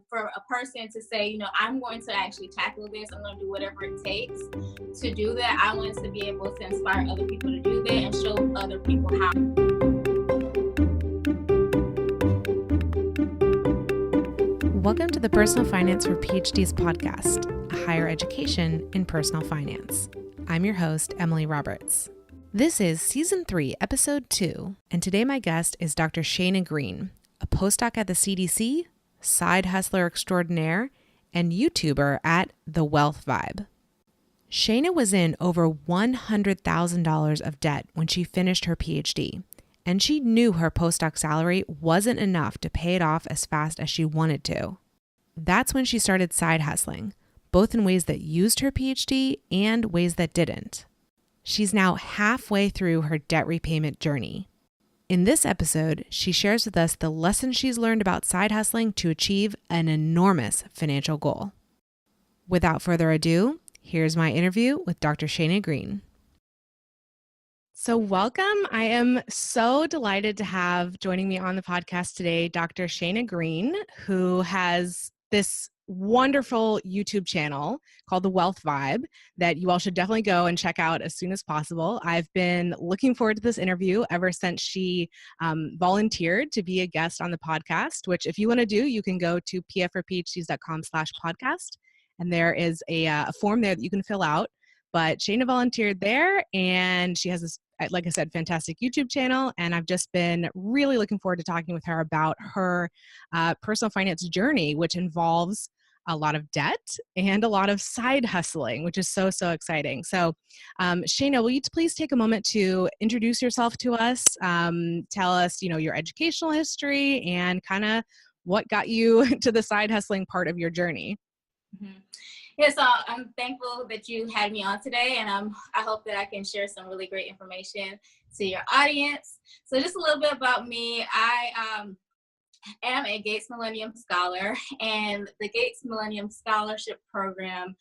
for a person to say, I'm going to actually tackle this, I'm going to do whatever it takes to do that. I wanted to be able to inspire other people to do that and show other people how. Welcome to the Personal Finance for PhDs podcast, a higher education in personal finance. I'm your host, Emily Roberts. This is Season 3, Episode 2, and today my guest is Dr. Shana Green, a postdoc at the CDC, side hustler extraordinaire, and YouTuber at The Wealth Vibe. Shana was in over $100,000 of debt when she finished her PhD, and she knew her postdoc salary wasn't enough to pay it off as fast as she wanted to. That's when she started side hustling, both in ways that used her PhD and ways that didn't. She's now halfway through her debt repayment journey. In this episode, she shares with us the lessons she's learned about side hustling to achieve an enormous financial goal. Without further ado, here's my interview with Dr. Shana Green. So welcome. I am so delighted to have joining me on the podcast today, Dr. Shana Green, who has this wonderful YouTube channel called The Wealth Vibe that you all should definitely go and check out as soon as possible. I've been looking forward to this interview ever since she volunteered to be a guest on the podcast, which if you want to do, you can go to pfforphds.com/podcast. And there is a form there that you can fill out. But Shana volunteered there, and she has this, like I said, fantastic YouTube channel. And I've just been really looking forward to talking with her about her personal finance journey, which involves a lot of debt and a lot of side hustling, which is so, so exciting. So Shana, will you please take a moment to introduce yourself to us, tell us, your educational history and kind of what got you to the side hustling part of your journey? Mm-hmm. Yeah, so I'm thankful that you had me on today, and I hope that I can share some really great information to your audience. So just a little bit about me. I am a Gates Millennium Scholar, and the Gates Millennium Scholarship Program,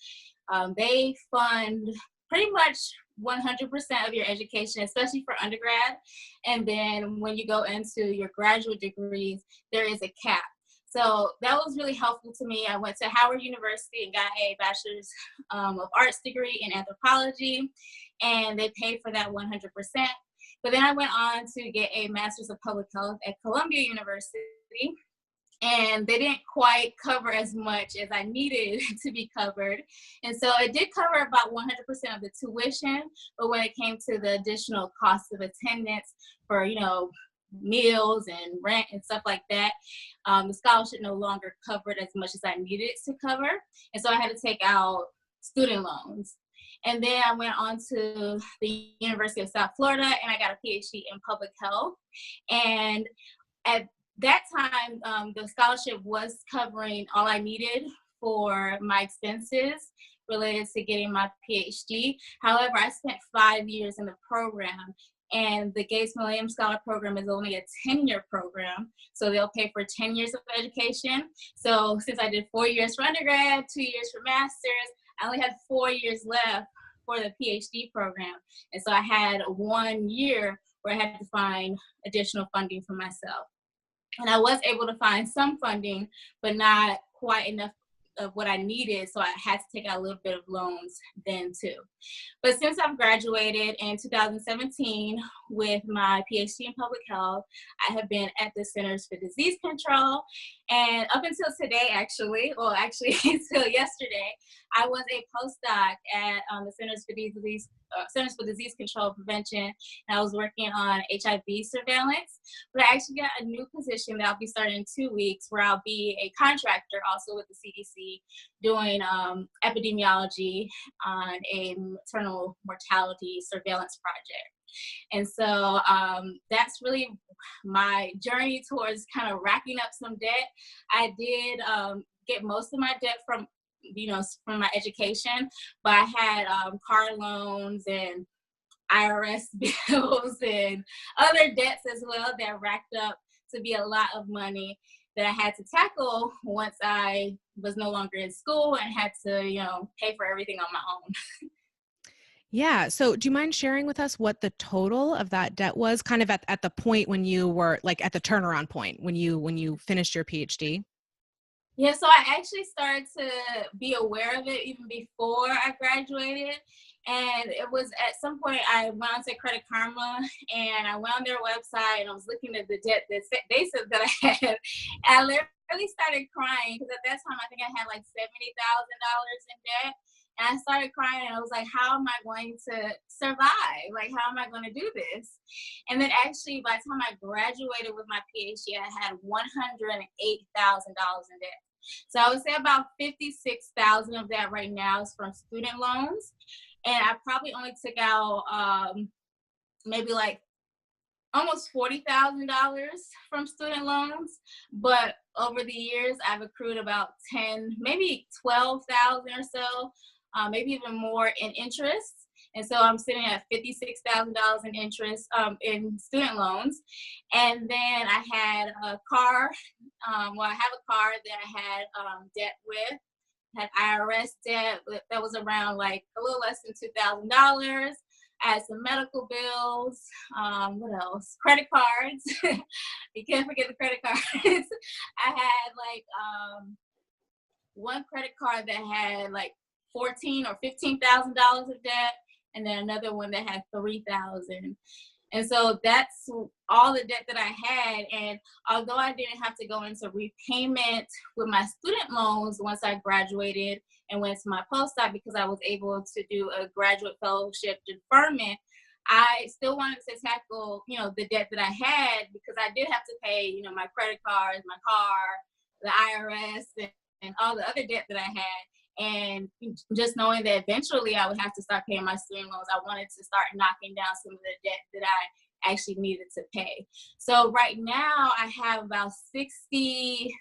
they fund pretty much 100% of your education, especially for undergrad. And then when you go into your graduate degrees, there is a cap. So that was really helpful to me. I went to Howard University and got a Bachelor's of Arts degree in anthropology, and they paid for that 100%. But then I went on to get a Master's of Public Health at Columbia University, and they didn't quite cover as much as I needed to be covered. And so it did cover about 100% of the tuition, but when it came to the additional cost of attendance for, meals and rent and stuff like that, the scholarship no longer covered as much as I needed it to cover. And so I had to take out student loans. And then I went on to the University of South Florida, and I got a PhD in public health. And at that time, the scholarship was covering all I needed for my expenses related to getting my PhD. However, I spent 5 years in the program, and the Gates Millennium Scholar Program is only a 10-year program, so they'll pay for 10 years of education. So since I did 4 years for undergrad, 2 years for master's, I only had 4 years left for the PhD program. And so I had 1 year where I had to find additional funding for myself. And I was able to find some funding, but not quite enough of what I needed, so I had to take out a little bit of loans then too. But since I've graduated in 2017 with my PhD in public health, I have been at the Centers for Disease Control, and up until today, actually until yesterday, I was a postdoc at the Centers for Disease Control and Prevention, and I was working on HIV surveillance. But I actually got a new position that I'll be starting in 2 weeks, where I'll be a contractor also with the CDC doing epidemiology on a maternal mortality surveillance project. And so that's really my journey towards kind of racking up some debt. I did get most of my debt from my education, but I had car loans and IRS bills and other debts as well that racked up to be a lot of money that I had to tackle once I was no longer in school and had to, pay for everything on my own. Yeah. So do you mind sharing with us what the total of that debt was, kind of at the point when you were like at the turnaround point when you finished your PhD? Yeah, so I actually started to be aware of it even before I graduated. And it was at some point I went on to Credit Karma and I went on their website and I was looking at the debt that they said that I had. And I literally started crying because at that time I think I had like $70,000 in debt. And I started crying and I was like, how am I going to survive? Like, how am I going to do this? And then actually, by the time I graduated with my PhD, I had $108,000 in debt. So I would say about 56,000 of that right now is from student loans. And I probably only took out maybe like almost $40,000 from student loans. But over the years, I've accrued about 10, maybe 12,000 or so, maybe even more in interest. And so I'm sitting at $56,000 in interest in student loans. And then I had a car. I have a car that I had debt with. Had IRS debt that was around like a little less than $2,000. I had some medical bills. What else? Credit cards. You can't forget the credit cards. I had like one credit card that had like $14,000 or $15,000 of debt, and then another one that had $3,000. And so that's all the debt that I had. And although I didn't have to go into repayment with my student loans once I graduated and went to my postdoc because I was able to do a graduate fellowship deferment, I still wanted to tackle, the debt that I had because I did have to pay, my credit cards, my car, the IRS, and all the other debt that I had. And just knowing that eventually I would have to start paying my student loans, I wanted to start knocking down some of the debt that I actually needed to pay. So right now I have about $63,000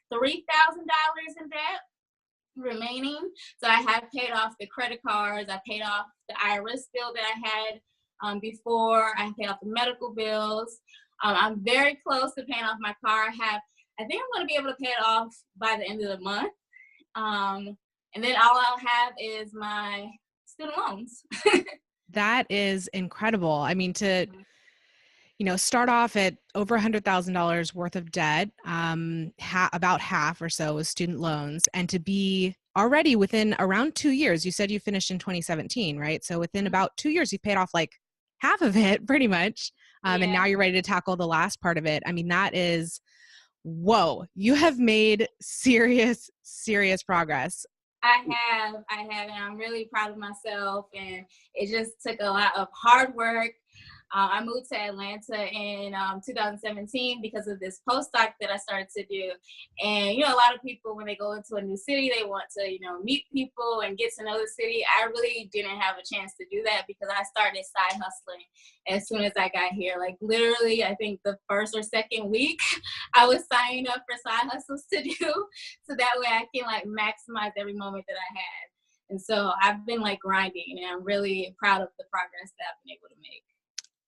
in debt remaining. So I have paid off the credit cards. I paid off the IRS bill that I had before. I paid off the medical bills. I'm very close to paying off my car. I think I'm going to be able to pay it off by the end of the month. And then all I'll have is my student loans. That is incredible. I mean, to start off at over $100,000 worth of debt, about half or so is student loans, and to be already within around 2 years. You said you finished in 2017, right? So within about 2 years, you paid off like half of it, pretty much, and now you're ready to tackle the last part of it. I mean, that is, whoa! You have made serious progress. I have, and I'm really proud of myself. And it just took a lot of hard work. I moved to Atlanta in 2017 because of this postdoc that I started to do. And, a lot of people, when they go into a new city, they want to, meet people and get to know the city. I really didn't have a chance to do that because I started side hustling as soon as I got here. Like literally, I think the first or second week, I was signing up for side hustles to do. So that way I can like maximize every moment that I had. And so I've been like grinding, and I'm really proud of the progress that I've been able to make.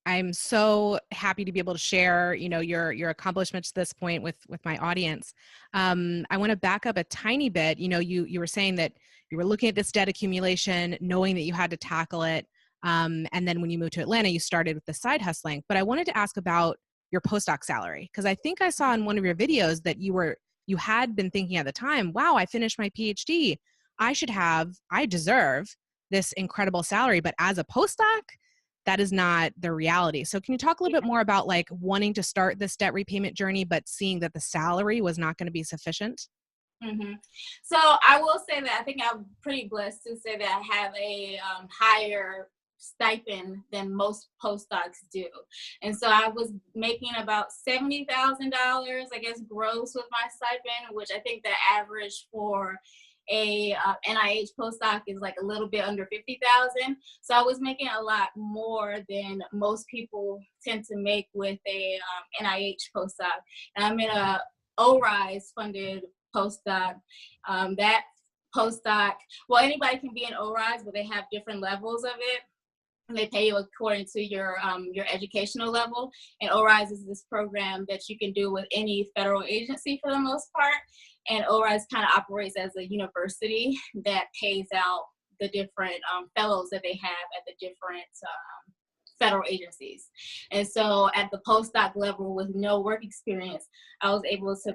I'm so happy to be able to share, your accomplishments to this point with my audience. I want to back up a tiny bit. You were saying that you were looking at this debt accumulation, knowing that you had to tackle it. And then when you moved to Atlanta, you started with the side hustling. But I wanted to ask about your postdoc salary, because I think I saw in one of your videos that you had been thinking at the time, wow, I finished my PhD. I deserve this incredible salary. But as a postdoc, that is not the reality. So can you talk a little bit more about like wanting to start this debt repayment journey, but seeing that the salary was not going to be sufficient? Mm-hmm. So I will say that I think I'm pretty blessed to say that I have a higher stipend than most postdocs do. And so I was making about $70,000, I guess, gross with my stipend, which I think the average for a NIH postdoc is like a little bit under 50,000. So I was making a lot more than most people tend to make with a NIH postdoc. And I'm in a ORISE funded postdoc. That postdoc, well, anybody can be an ORISE, but they have different levels of it. And they pay you according to your educational level. And ORISE is this program that you can do with any federal agency for the most part. And ORISE kind of operates as a university that pays out the different fellows that they have at the different federal agencies. And so at the postdoc level with no work experience, I was able to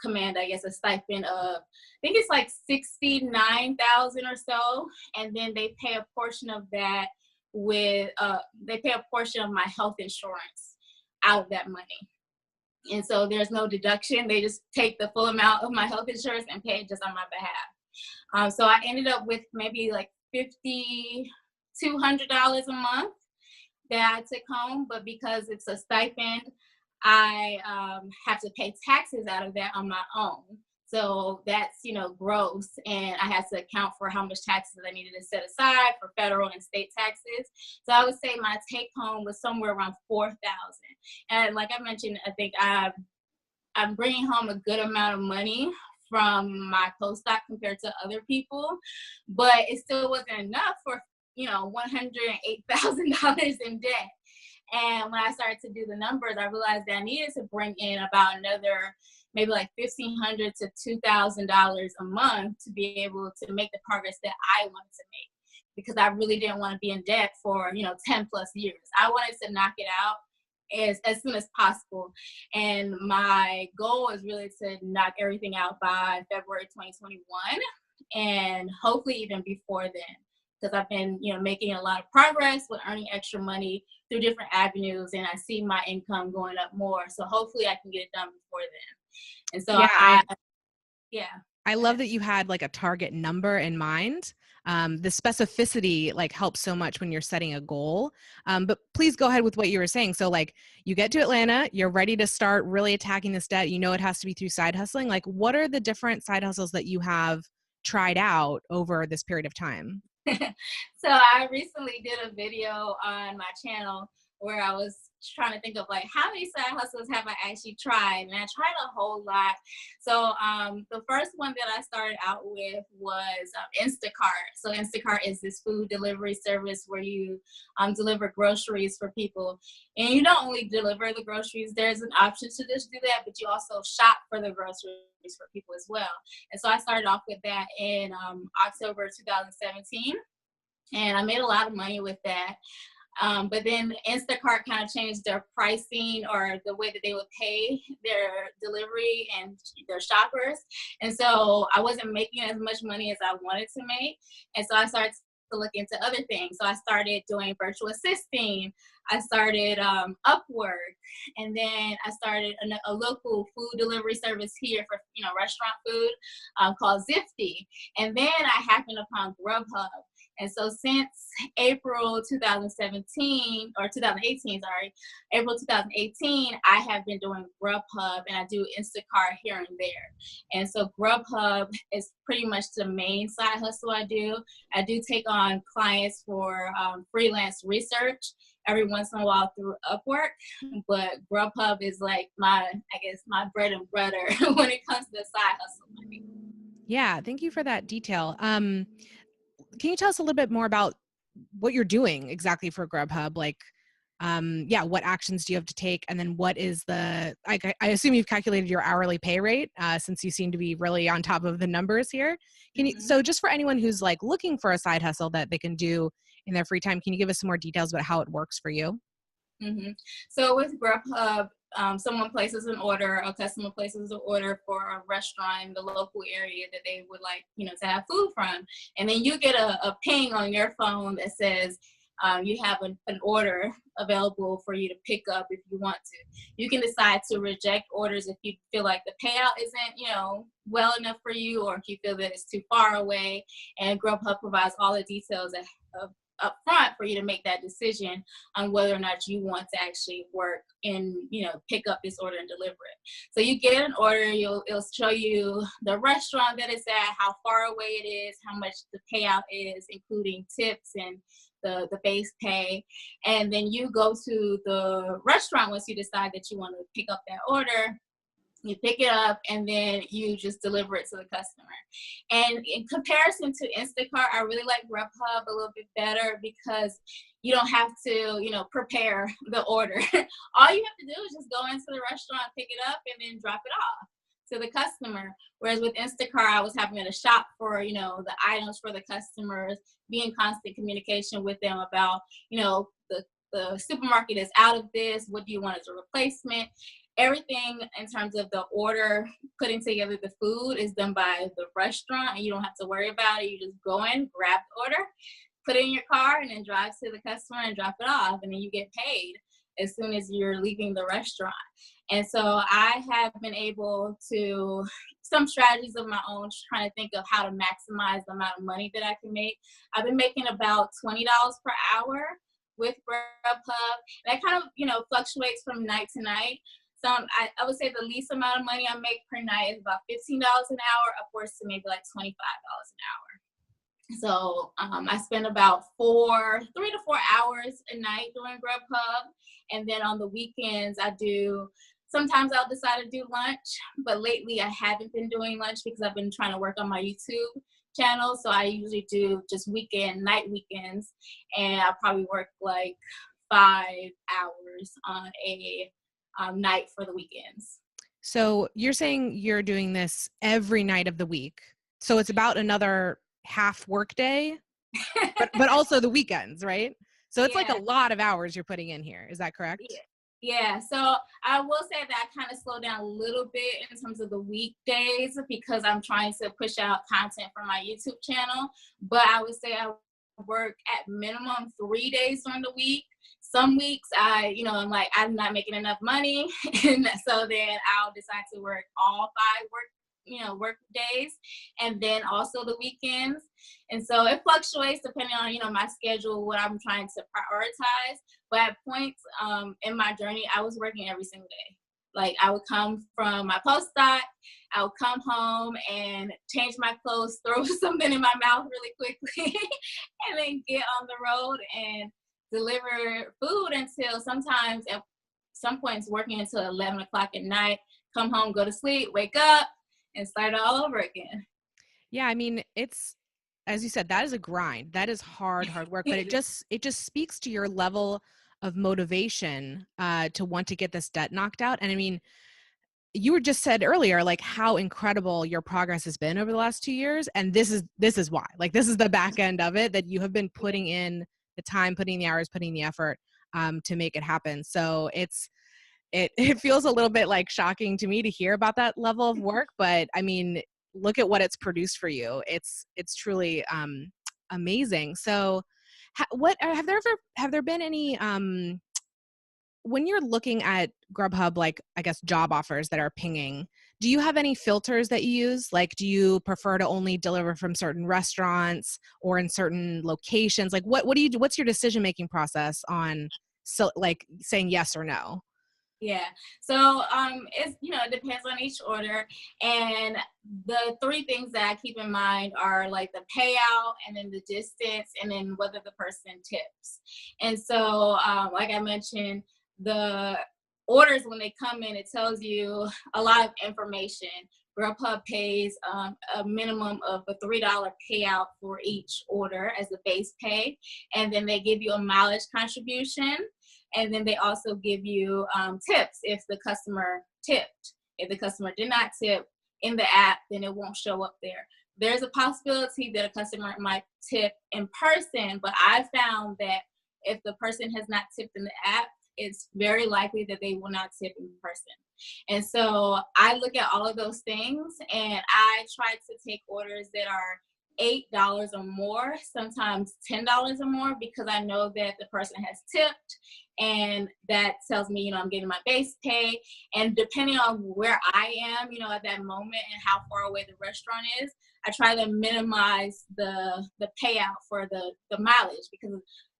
command, I guess, a stipend of, I think it's like 69,000 or so. And then they pay a portion of that they pay a portion of my health insurance out of that money. And so there's no deduction. They just take the full amount of my health insurance and pay it just on my behalf. So I ended up with maybe like $5,200 a month that I took home, but because it's a stipend, I have to pay taxes out of that on my own. So that's, gross, and I had to account for how much taxes I needed to set aside for federal and state taxes. So I would say my take home was somewhere around $4,000. And like I mentioned, I think I'm bringing home a good amount of money from my postdoc compared to other people, but it still wasn't enough for, $108,000 in debt. And when I started to do the numbers, I realized that I needed to bring in about another maybe like $1,500 to $2,000 a month to be able to make the progress that I wanted to make, because I really didn't want to be in debt for 10 plus years. I wanted to knock it out as soon as possible, and my goal is really to knock everything out by February 2021, and hopefully even before then, because I've been making a lot of progress with earning extra money through different avenues, and I see my income going up more, so hopefully I can get it done before then. And so I love that you had like a target number in mind. The specificity helps so much when you're setting a goal. But please go ahead with what you were saying. So you get to Atlanta, you're ready to start really attacking this debt. It has to be through side hustling. What are the different side hustles that you have tried out over this period of time? So I recently did a video on my channel where I was trying to think of how many side hustles have I actually tried, and I tried a whole lot. So the first one that I started out with was Instacart. So Instacart is this food delivery service where you deliver groceries for people, and you don't only deliver the groceries. There's an option to just do that, but you also shop for the groceries for people as well. And so I started off with that in October 2017, and I made a lot of money with that. But then Instacart kind of changed their pricing, or the way that they would pay their delivery and their shoppers. And so I wasn't making as much money as I wanted to make. And so I started to look into other things. So I started doing virtual assisting. I started Upwork. And then I started a local food delivery service here for, restaurant food called Zifty. And then I happened upon GrubHub. And so since April 2018, April 2018, I have been doing GrubHub, and I do Instacart here and there. And so GrubHub is pretty much the main side hustle I do. I do take on clients for freelance research every once in a while through Upwork, but GrubHub is my bread and butter when it comes to side hustle money. Yeah, thank you for that detail. Can you tell us a little bit more about what you're doing exactly for GrubHub? What actions do you have to take? And then what is I assume you've calculated your hourly pay rate since you seem to be really on top of the numbers here. So just for anyone who's looking for a side hustle that they can do in their free time, can you give us some more details about how it works for you? Mm-hmm. So with GrubHub, a customer places an order for a restaurant in the local area that they would like, to have food from. And then you get a ping on your phone that says you have an order available for you to pick up if you want to. You can decide to reject orders if you feel like the payout isn't, well enough for you, or if you feel that it's too far away. And GrubHub provides all the details up front for you to make that decision on whether or not you want to actually work and pick up this order and deliver it. So you get an order, it'll show you the restaurant that it's at, how far away it is, how much the payout is, including tips and the base pay. And then you go to the restaurant once you decide that you want to pick up that order. You pick it up, and then you just deliver it to the customer. And in comparison to Instacart, I really like GrubHub a little bit better because you don't have to, prepare the order. All you have to do is just go into the restaurant, pick it up, and then drop it off. to the customer. Whereas with Instacart, I was having to shop for, the items for the customers, be in constant communication with them about, the supermarket is out of this. What do you want as a replacement? Everything in terms of the order, putting together the food is done by the restaurant, and you don't have to worry about it. You just go in, grab the order, put it in your car, and then drive to the customer and drop it off. And then you get paid as soon as you're leaving the restaurant. And so I have been able to, some strategies of my own, trying to think of how to maximize the amount of money that I can make. I've been making about $20 per hour with GrubHub. That kind of, fluctuates from night to night. So I would say the least amount of money I make per night is about $15 an hour, upwards to maybe like $25 an hour. So I spend about 3 to 4 hours a night doing GrubHub. And then on the weekends, sometimes I'll decide to do lunch, but lately I haven't been doing lunch because I've been trying to work on my YouTube channel. So I usually do just night weekends, and I probably work like 5 hours on a night for the weekends. So you're saying you're doing this every night of the week. So it's about another half work day, but also the weekends, right? So it's like a lot of hours you're putting in here. Is that correct? Yeah. So I will say that I kind of slow down a little bit in terms of the weekdays because I'm trying to push out content for my YouTube channel. But I would say I work at minimum 3 days during the week. Some weeks I'm like, I'm not making enough money. And so then I'll decide to work all 5 work days, and then also the weekends. And so it fluctuates depending on, my schedule, what I'm trying to prioritize. But at points in my journey, I was working every single day. Like I would come from my postdoc, I would come home and change my clothes, throw something in my mouth really quickly, and then get on the road and deliver food until sometimes at some points working until 11 o'clock at night, come home, go to sleep, wake up, and start all over again. Yeah, I mean, it's, as you said, that is a grind. That is hard work, but it just speaks to your level of motivation to want to get this debt knocked out. And I mean, you were just said earlier, like how incredible your progress has been over the last 2 years. And this is why, like, this is the back end of it, that you have been putting in the time, putting the hours, putting the effort to make it happen. So it feels a little bit like shocking to me to hear about that level of work, but I mean, look at what it's produced for you. It's truly amazing. So have there been any when you're looking at GrubHub, like, I guess, job offers that are pinging, do you have any filters that you use? Like, do you prefer to only deliver from certain restaurants or in certain locations? Like, what do you do? What's your decision-making process on, like, saying yes or no? Yeah. So it depends on each order. And the 3 things that I keep in mind are like the payout, and then the distance, and then whether the person tips. And so like I mentioned, the orders, when they come in, it tells you a lot of information. GrubHub pays a minimum of a $3 payout for each order as the base pay. And then they give you a mileage contribution. And then they also give you tips if the customer tipped. If the customer did not tip in the app, then it won't show up there. There's a possibility that a customer might tip in person, but I found that if the person has not tipped in the app, it's very likely that they will not tip in person. And so I look at all of those things, and I try to take orders that are $8 or more, sometimes $10 or more, because I know that the person has tipped, and that tells me, I'm getting my base pay. And depending on where I am, at that moment and how far away the restaurant is, I try to minimize the payout for the mileage, because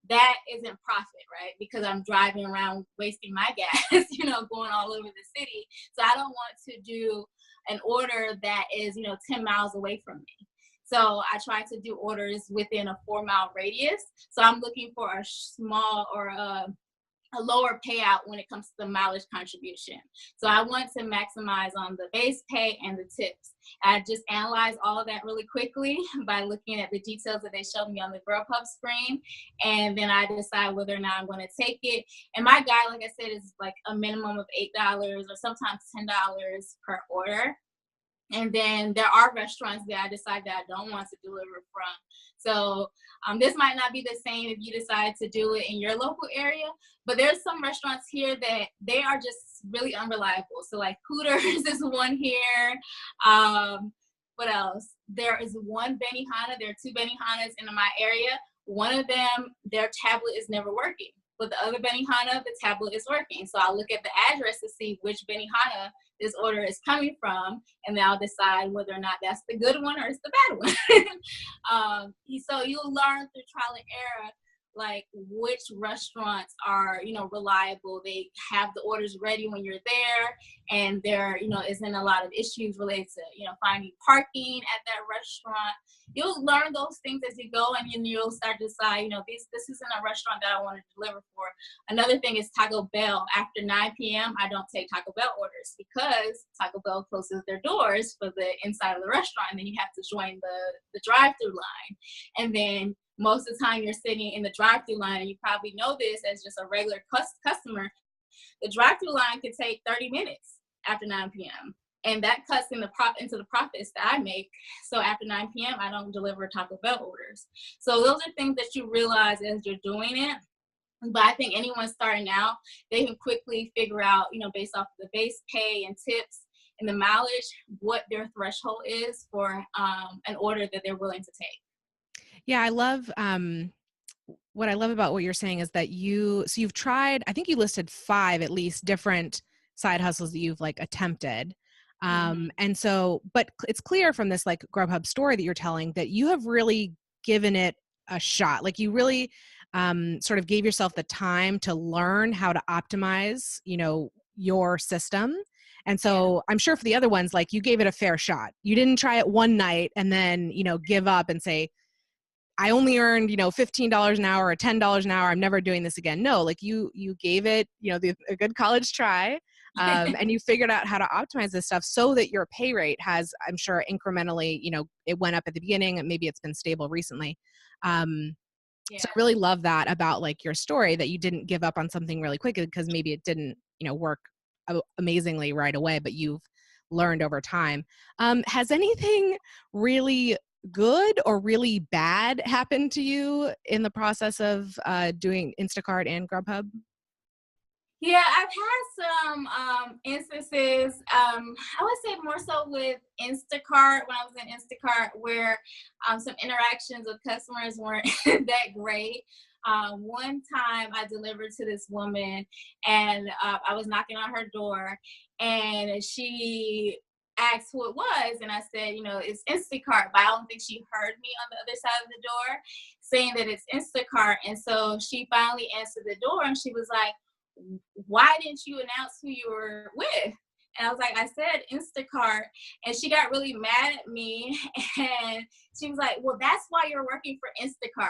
that isn't profit, right? Because I'm driving around wasting my gas, going all over the city. So I don't want to do an order that is, 10 miles away from me. So I try to do orders within a 4-mile radius. So I'm looking for a small or a lower payout when it comes to the mileage contribution. So I want to maximize on the base pay and the tips. I just analyze all of that really quickly by looking at the details that they showed me on the GrubHub screen. And then I decide whether or not I'm going to take it. And my guide, like I said, is like a minimum of $8 or sometimes $10 per order. And then there are restaurants that I decide that I don't want to deliver from. So this might not be the same if you decide to do it in your local area, but there's some restaurants here that they are just really unreliable. So like Hooters is one here. What else? There is one Benihana. There are two Benihanas in my area. One of them, their tablet is never working. But the other Benihana, the tablet is working. So I'll look at the address to see which Benihana this order is coming from, and then I'll decide whether or not that's the good one or it's the bad one. So you'll learn through trial and error, like which restaurants are, reliable. They have the orders ready when you're there, and there, isn't a lot of issues related to, finding parking at that restaurant. You'll learn those things as you go, and then you'll start to decide, this isn't a restaurant that I want to deliver for. Another thing is Taco Bell. After 9 p.m., I don't take Taco Bell orders because Taco Bell closes their doors for the inside of the restaurant, and then you have to join the drive-through line. And then most of the time you're sitting in the drive-through line, and you probably know this as just a regular customer, the drive-through line could take 30 minutes after 9 p.m. And that cuts into the profits that I make. So after 9 p.m., I don't deliver Taco Bell orders. So those are things that you realize as you're doing it. But I think anyone starting out, they can quickly figure out, based off the base pay and tips and the mileage, what their threshold is for an order that they're willing to take. Yeah, I love what I love about what you're saying is that you've tried, I think you listed 5 at least different side hustles that you've like attempted. And so, but it's clear from this like GrubHub story that you're telling that you have really given it a shot. Like you really sort of gave yourself the time to learn how to optimize, your system. And so I'm sure for the other ones, like you gave it a fair shot. You didn't try it one night and then, give up and say, I only earned, $15 an hour or $10 an hour. I'm never doing this again. No, like you gave it, a good college try. And you figured out how to optimize this stuff so that your pay rate has, I'm sure, incrementally, it went up at the beginning and maybe it's been stable recently. So I really love that about like your story, that you didn't give up on something really quick because maybe it didn't, work amazingly right away, but you've learned over time. Has anything really good or really bad happened to you in the process of doing Instacart and GrubHub? Yeah, I've had some instances, I would say more so with Instacart, when I was in Instacart, where some interactions with customers weren't that great. One time I delivered to this woman, and I was knocking on her door, and she asked who it was, and I said, it's Instacart, but I don't think she heard me on the other side of the door saying that it's Instacart. And so she finally answered the door, and she was like, why didn't you announce who you were with? And I was like, I said Instacart. And she got really mad at me, and she was like, well, that's why you're working for Instacart.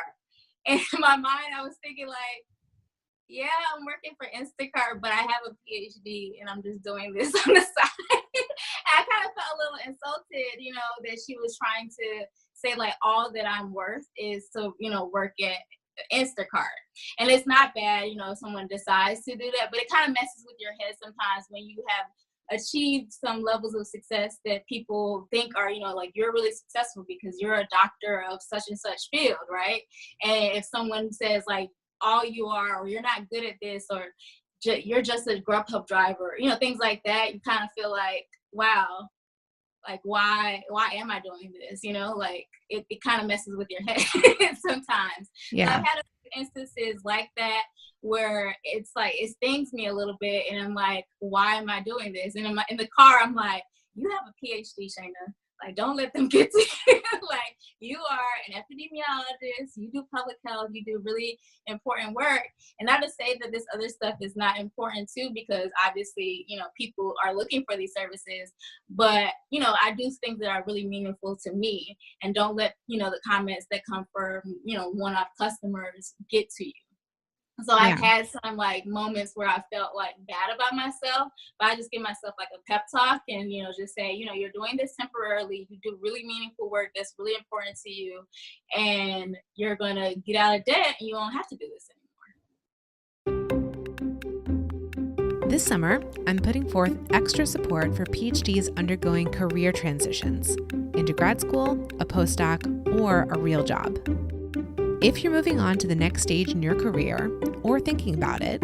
And in my mind, I was thinking like, yeah, I'm working for Instacart, but I have a PhD and I'm just doing this on the side. I kind of felt a little insulted, that she was trying to say like all that I'm worth is to, work at Instacart. And it's not bad, if someone decides to do that, but it kind of messes with your head sometimes when you have achieved some levels of success that people think are, like you're really successful because you're a doctor of such and such field, right? And if someone says like all you are, or you're not good at this, or you're just a GrubHub driver, things like that, you kind of feel like, wow, like why am I doing this? Like it kind of messes with your head sometimes. Yeah. So I've had instances like that where it's like it stings me a little bit, and I'm like, why am I doing this? And in the car, I'm like, you have a PhD, Shana. Like, don't let them get to you. Like, you are an epidemiologist, you do public health, you do really important work. And not to say that this other stuff is not important too, because obviously, people are looking for these services. But, I do things that are really meaningful to me, and don't let, the comments that come from, one-off customers get to you. So I've had some like moments where I felt like bad about myself, but I just give myself like a pep talk and, just say, you're doing this temporarily. You do really meaningful work that's really important to you, and you're going to get out of debt and you won't have to do this anymore. This summer, I'm putting forth extra support for PhDs undergoing career transitions into grad school, a postdoc, or a real job. If you're moving on to the next stage in your career or thinking about it,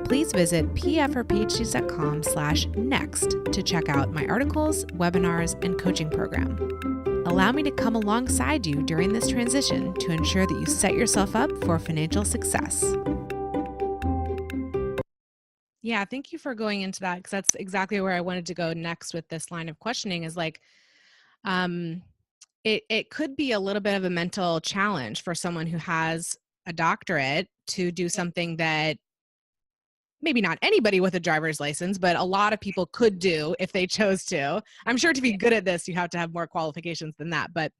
please visit pfforphds.com/next to check out my articles, webinars, and coaching program. Allow me to come alongside you during this transition to ensure that you set yourself up for financial success. Yeah, thank you for going into that, because that's exactly where I wanted to go next with this line of questioning is like, it could be a little bit of a mental challenge for someone who has a doctorate to do something that maybe not anybody with a driver's license, but a lot of people could do if they chose to. I'm sure to be good at this, you have to have more qualifications than that. But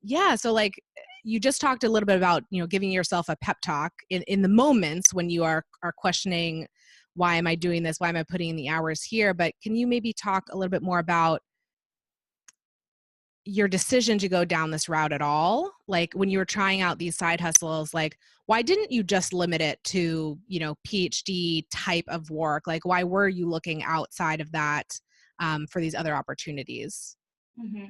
yeah, so like you just talked a little bit about, giving yourself a pep talk in the moments when you are questioning, why am I doing this? Why am I putting in the hours here? But can you maybe talk a little bit more about your decision to go down this route at all? Like when you were trying out these side hustles, like why didn't you just limit it to, PhD type of work? Like why were you looking outside of that for these other opportunities? Mm-hmm.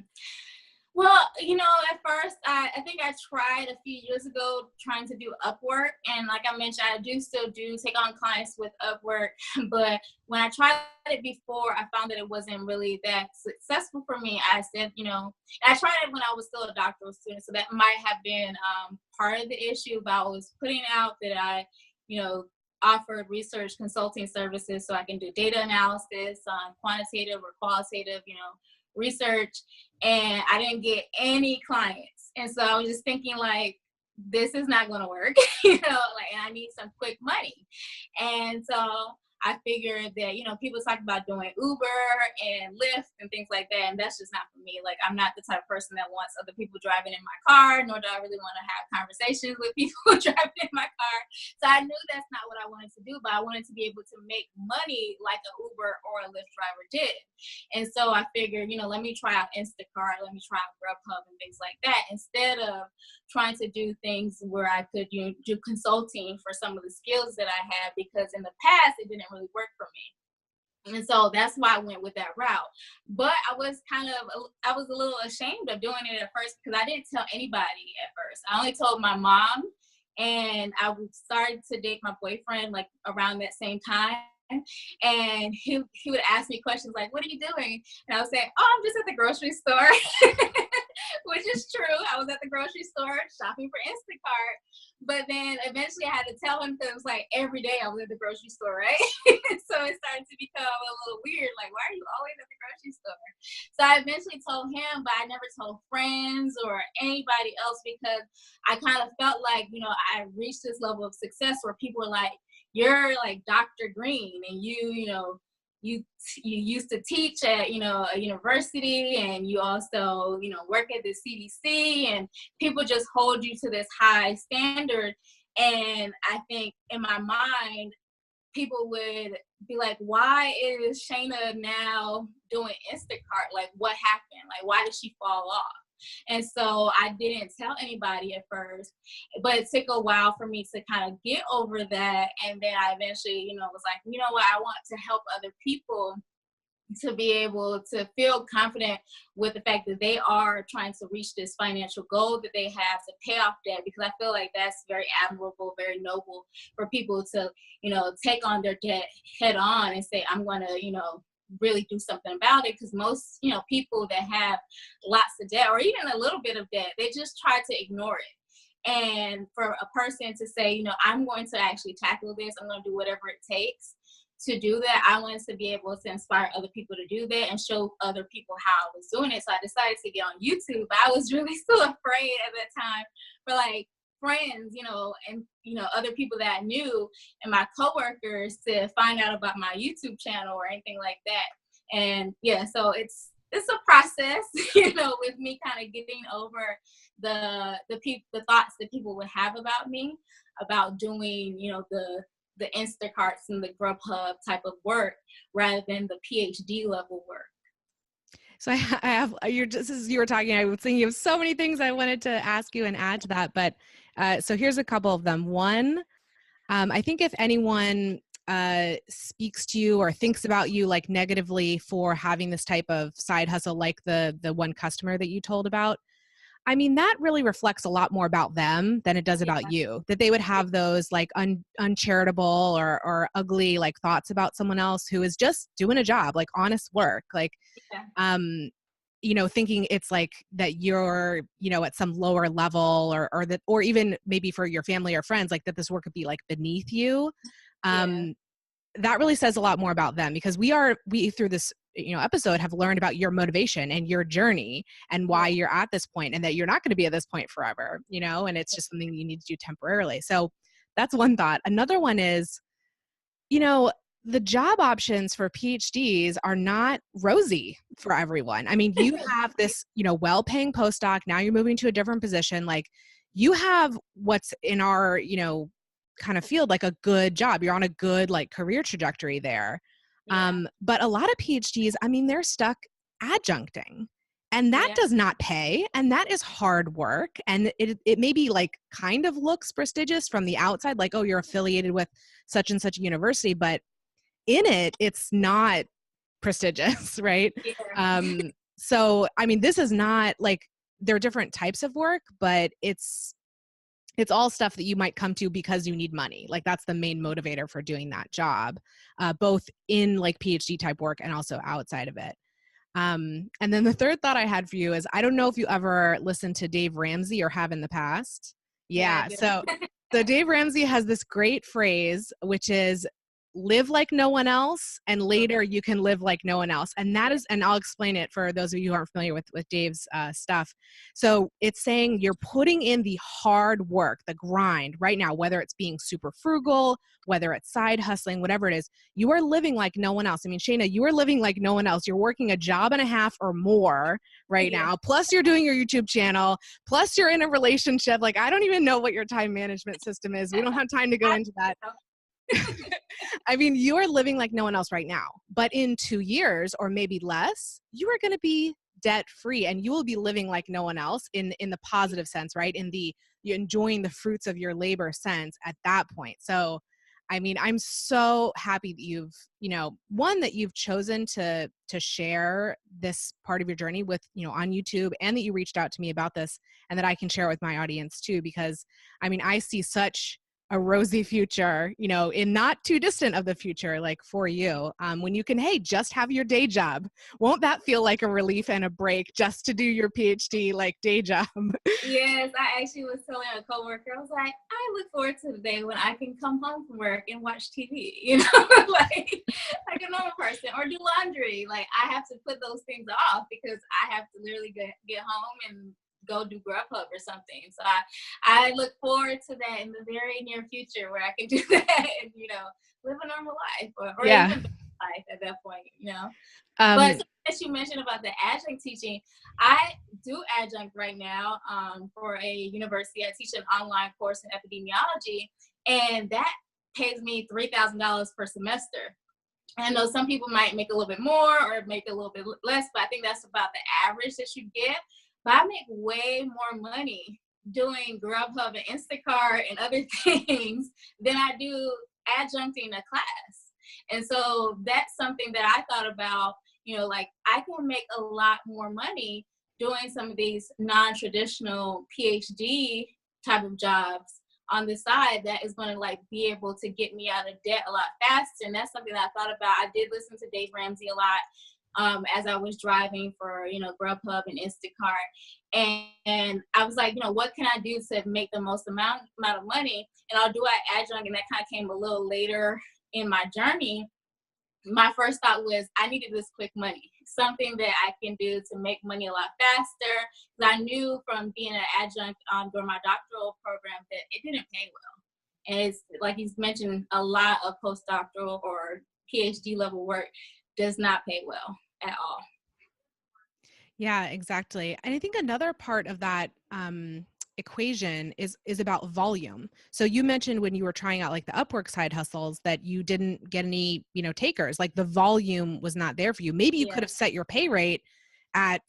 Well, at first, I think I tried a few years ago trying to do Upwork. And like I mentioned, I still take on clients with Upwork. But when I tried it before, I found that it wasn't really that successful for me. I said, I tried it when I was still a doctoral student. So that might have been part of the issue. But I was putting out that I, offered research consulting services so I can do data analysis on quantitative or qualitative, research, and I didn't get any clients. And so I was just thinking like, this is not going to work, and I need some quick money. And so I figured that, people talk about doing Uber and Lyft and things like that. And that's just not for me. Like, I'm not the type of person that wants other people driving in my car, nor do I really want to have conversations with people driving in my car. So I knew that's not what I wanted to do, but I wanted to be able to make money like an Uber or a Lyft driver did. And so I figured, let me try out Instacart, let me try out GrubHub and things like that, instead of trying to do things where I could do consulting for some of the skills that I had, because in the past it didn't really work for me. And so that's why I went with that route. But I was a little ashamed of doing it at first, because I didn't tell anybody at first. I only told my mom, and I started to date my boyfriend like around that same time. And he would ask me questions like, what are you doing? And I would say, oh, I'm just at the grocery store, which is true. I was at the grocery store shopping for Instacart. But then eventually I had to tell him, because it was like every day I was at the grocery store, right? So it started to become a little weird. Like, why are you always at the grocery store? So I eventually told him, but I never told friends or anybody else, because I kind of felt like, I reached this level of success where people were like, you're like Dr. Green, and you used to teach at, a university, and you also, work at the CDC, and people just hold you to this high standard. And I think in my mind, people would be like, why is Shana now doing Instacart? Like, what happened? Like, why did she fall off? And so I didn't tell anybody at first, but it took a while for me to kind of get over that. And then I eventually, was like, you know what, I want to help other people to be able to feel confident with the fact that they are trying to reach this financial goal that they have to pay off debt, because I feel like that's very admirable, very noble for people to, take on their debt head on and say, I'm going to, really do something about it. Because most, people that have lots of debt or even a little bit of debt, they just try to ignore it. And for a person to say, I'm going to actually tackle this, I'm going to do whatever it takes to do that, I wanted to be able to inspire other people to do that and show other people how I was doing it. So I decided to get on YouTube. I was really still afraid at that time for like friends, and other people that I knew and my coworkers to find out about my YouTube channel or anything like that. And yeah, so it's a process, with me kind of getting over the thoughts that people would have about me, about doing, the Instacarts and the GrubHub type of work rather than the PhD level work. So I have, just as you were talking, I was thinking of so many things I wanted to ask you and add to that. But so here's a couple of them. One, I think if anyone speaks to you or thinks about you like negatively for having this type of side hustle, like the one customer that you told about, I mean, that really reflects a lot more about them than it does Yeah. about you, that they would have those like uncharitable or ugly like thoughts about someone else who is just doing a job, like honest work, like, Yeah. thinking it's like that you're, at some lower level or that, or even maybe for your family or friends, like that this work could be like beneath you. Yeah. That really says a lot more about them, because we through this episode have learned about your motivation and your journey and why Yeah. you're at this point, and that you're not going to be at this point forever, and it's just something you need to do temporarily. So that's one thought. Another one is, the job options for PhDs are not rosy for everyone. I mean, you have this, well-paying postdoc. Now you're moving to a different position. Like, you have what's in our, kind of field, like a good job. You're on a good like career trajectory there. Yeah. But a lot of PhDs, I mean, they're stuck adjuncting, and that Yeah. does not pay, and that is hard work. And it maybe like kind of looks prestigious from the outside, like, oh, you're affiliated with such and such a university, but in it, it's not prestigious, right? Yeah. So, I mean, this is not like, there are different types of work, but it's all stuff that you might come to because you need money. Like, that's the main motivator for doing that job, both in like PhD type work and also outside of it. And then the third thought I had for you is, I don't know if you ever listened to Dave Ramsey or have in the past. Yeah, Yeah. I So, do. so Dave Ramsey has this great phrase, which is, live like no one else, and later you can live like no one else. And that is, and I'll explain it for those of you who aren't familiar with Dave's stuff. So it's saying you're putting in the hard work, the grind right now, whether it's being super frugal, whether it's side hustling, whatever it is, you are living like no one else. I mean, Shana, you are living like no one else. You're working a job and a half or more right Yeah. now. Plus you're doing your YouTube channel. Plus you're in a relationship. Like, I don't even know what your time management system is. We don't have time to go into that. I mean, you are living like no one else right now, but in 2 years or maybe less, you are going to be debt free, and you will be living like no one else in the positive sense, right? In the, you're enjoying the fruits of your labor sense at that point. So, I mean, I'm so happy that you've, one, that you've chosen to share this part of your journey with, on YouTube, and that you reached out to me about this, and that I can share with my audience too, because I mean, I see such a rosy future, in not too distant of the future, like for you, when you can, hey, just have your day job. Won't that feel like a relief and a break just to do your PhD, like day job? Yes, I actually was telling a coworker, I was like, I look forward to the day when I can come home from work and watch TV, like a normal person, or do laundry. Like, I have to put those things off because I have to literally get home and go do GrubHub or something. So I look forward to that in the very near future, where I can do that and, live a normal life, or Yeah. even better life at that point. Um, But as you mentioned about the adjunct teaching, I do adjunct right now for a university. I teach an online course in epidemiology, and that pays me $3,000 per semester. And I know some people might make a little bit more or make a little bit less, but I think that's about the average that you get. But I make way more money doing GrubHub and Instacart and other things than I do adjuncting a class. And so that's something that I thought about, like, I can make a lot more money doing some of these non-traditional PhD type of jobs on the side that is going to like be able to get me out of debt a lot faster. And that's something that I thought about. I did listen to Dave Ramsey a lot as I was driving for, GrubHub and Instacart. And I was like, what can I do to make the most amount of money? And I'll do an adjunct, and that kind of came a little later in my journey. My first thought was, I needed this quick money, something that I can do to make money a lot faster. Because I knew from being an adjunct during my doctoral program that it didn't pay well. And it's like he's mentioned, a lot of postdoctoral or PhD level work does not pay well at all. Yeah, exactly. And I think another part of that equation is about volume. So you mentioned when you were trying out like the Upwork side hustles that you didn't get any, takers, like the volume was not there for you. Maybe you could have set your pay rate at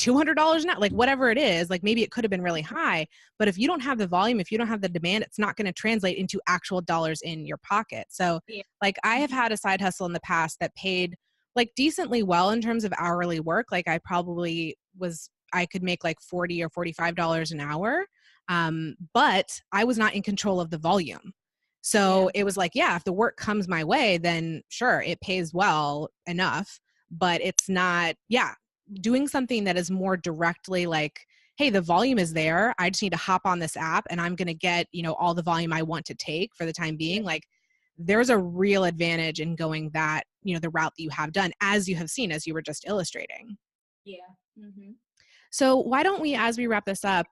$200 an hour, like whatever it is, like maybe it could have been really high, but if you don't have the volume, if you don't have the demand, it's not going to translate into actual dollars in your pocket. So Yeah. like I have had a side hustle in the past that paid like decently well in terms of hourly work. Like I could make like $40 or $45 an hour. But I was not in control of the volume. So it was like, yeah, if the work comes my way, then sure, it pays well enough, but it's not, doing something that is more directly like, hey, the volume is there. I just need to hop on this app and I'm going to get, all the volume I want to take for the time being. Like there's a real advantage in going that, the route that you have done, as you have seen, as you were just illustrating. Yeah. Mm-hmm. So why don't we, as we wrap this up,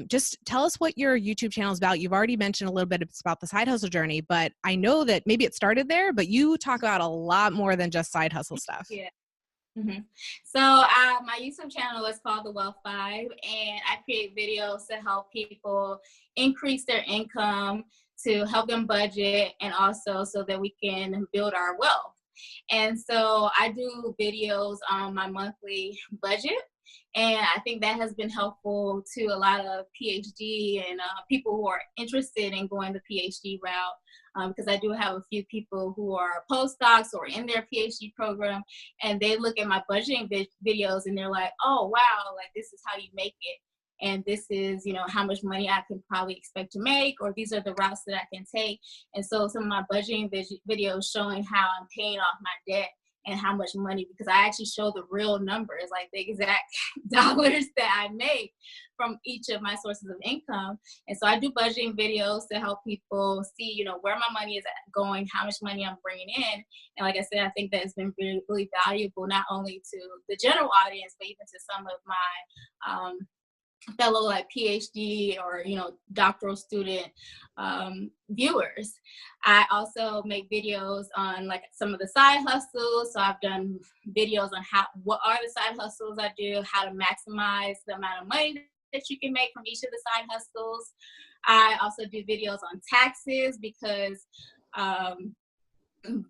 just tell us what your YouTube channel is about. You've already mentioned a little bit about the side hustle journey, but I know that maybe it started there, but you talk about a lot more than just side hustle stuff. Yeah. Mm-hmm. So my YouTube channel is called The Wealth Five, and I create videos to help people increase their income, to help them budget, and also so that we can build our wealth. And so I do videos on my monthly budget. And I think that has been helpful to a lot of PhD and people who are interested in going the PhD route, because I do have a few people who are postdocs or in their PhD program, and they look at my budgeting videos and they're like, oh, wow, like this is how you make it. And this is, how much money I can probably expect to make, or these are the routes that I can take. And so some of my budgeting videos showing how I'm paying off my debt and how much money, because I actually show the real numbers, like the exact dollars that I make from each of my sources of income. And so I do budgeting videos to help people see, where my money is going, how much money I'm bringing in. And like I said, I think that has been really, really valuable, not only to the general audience, but even to some of my fellow like PhD or doctoral student viewers. I also make videos on like some of the side hustles. So I've done videos on what are the side hustles I do, how to maximize the amount of money that you can make from each of the side hustles. I also do videos on taxes because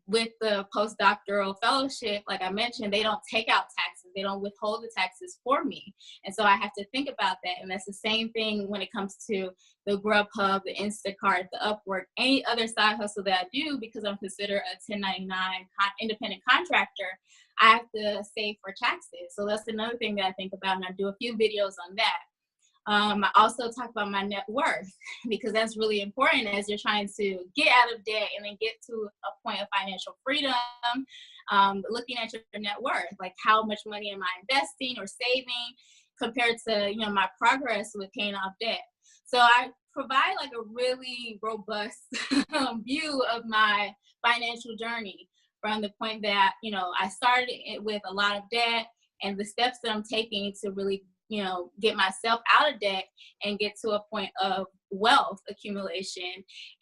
with the postdoctoral fellowship, like I mentioned, they don't take out taxes. They don't withhold the taxes for me. And so I have to think about that. And that's the same thing when it comes to the GrubHub, the Instacart, the Upwork, any other side hustle that I do, because I'm considered a 1099 independent contractor. I have to save for taxes. So that's another thing that I think about, and I do a few videos on that. I also talk about my net worth, because that's really important as you're trying to get out of debt and then get to a point of financial freedom. Looking at your net worth, like how much money am I investing or saving compared to my progress with paying off debt. So I provide like a really robust view of my financial journey, from the point that I started it with a lot of debt, and the steps that I'm taking to really get myself out of debt and get to a point of wealth accumulation.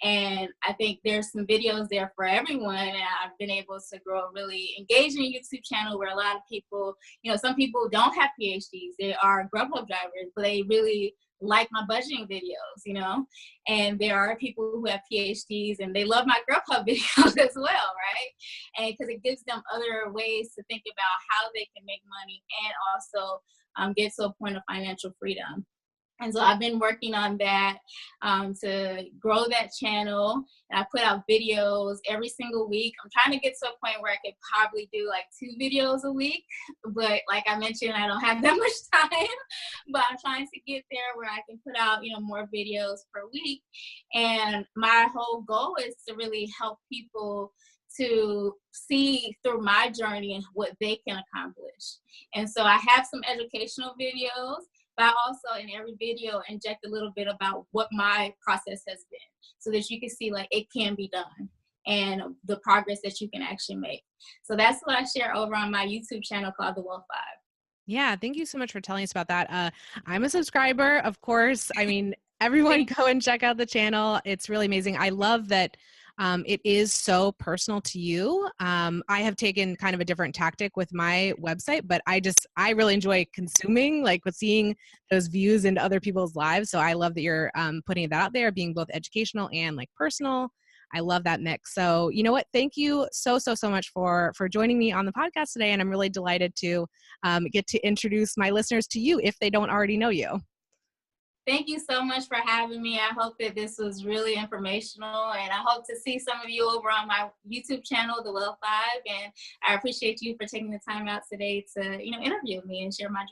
And I think there's some videos there for everyone. And I've been able to grow a really engaging YouTube channel where a lot of people, some people don't have PhDs. They are GrubHub drivers, but they really like my budgeting videos, and there are people who have PhDs and they love my GrubHub videos as well, right? And because it gives them other ways to think about how they can make money and also get to a point of financial freedom. And so I've been working on that to grow that channel. And I put out videos every single week. I'm trying to get to a point where I could probably do like 2 videos a week. But like I mentioned, I don't have that much time. But I'm trying to get there where I can put out, more videos per week. And my whole goal is to really help people to see through my journey and what they can accomplish. And so I have some educational videos, but I also in every video inject a little bit about what my process has been, so that you can see like it can be done and the progress that you can actually make. So that's what I share over on my YouTube channel called The Wealth Five. Yeah, thank you so much for telling us about that. I'm a subscriber, of course. I mean, everyone go and check out the channel. It's really amazing. I love that it is so personal to you. I have taken kind of a different tactic with my website, but I really enjoy consuming, like with seeing those views into other people's lives. So I love that you're putting that out there, being both educational and like personal. I love that mix. So you know what? Thank you so much for joining me on the podcast today. And I'm really delighted to get to introduce my listeners to you if they don't already know you. Thank you so much for having me. I hope that this was really informational, and I hope to see some of you over on my YouTube channel, The Well 5. And I appreciate you for taking the time out today to, interview me and share my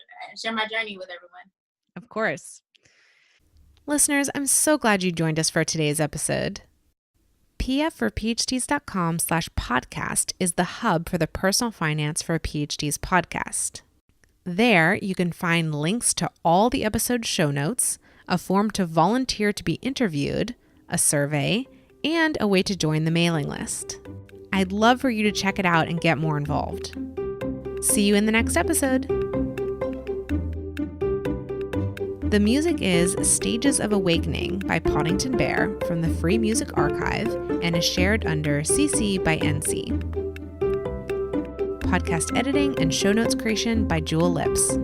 journey with everyone. Of course. Listeners, I'm so glad you joined us for today's episode. pfforphds.com/podcast is the hub for the Personal Finance for PhDs podcast. There, you can find links to all the episode show notes, a form to volunteer to be interviewed, a survey, and a way to join the mailing list. I'd love for you to check it out and get more involved. See you in the next episode. The music is Stages of Awakening by Poddington Bear from the Free Music Archive and is shared under CC by NC. Podcast editing and show notes creation by Jewel Lips.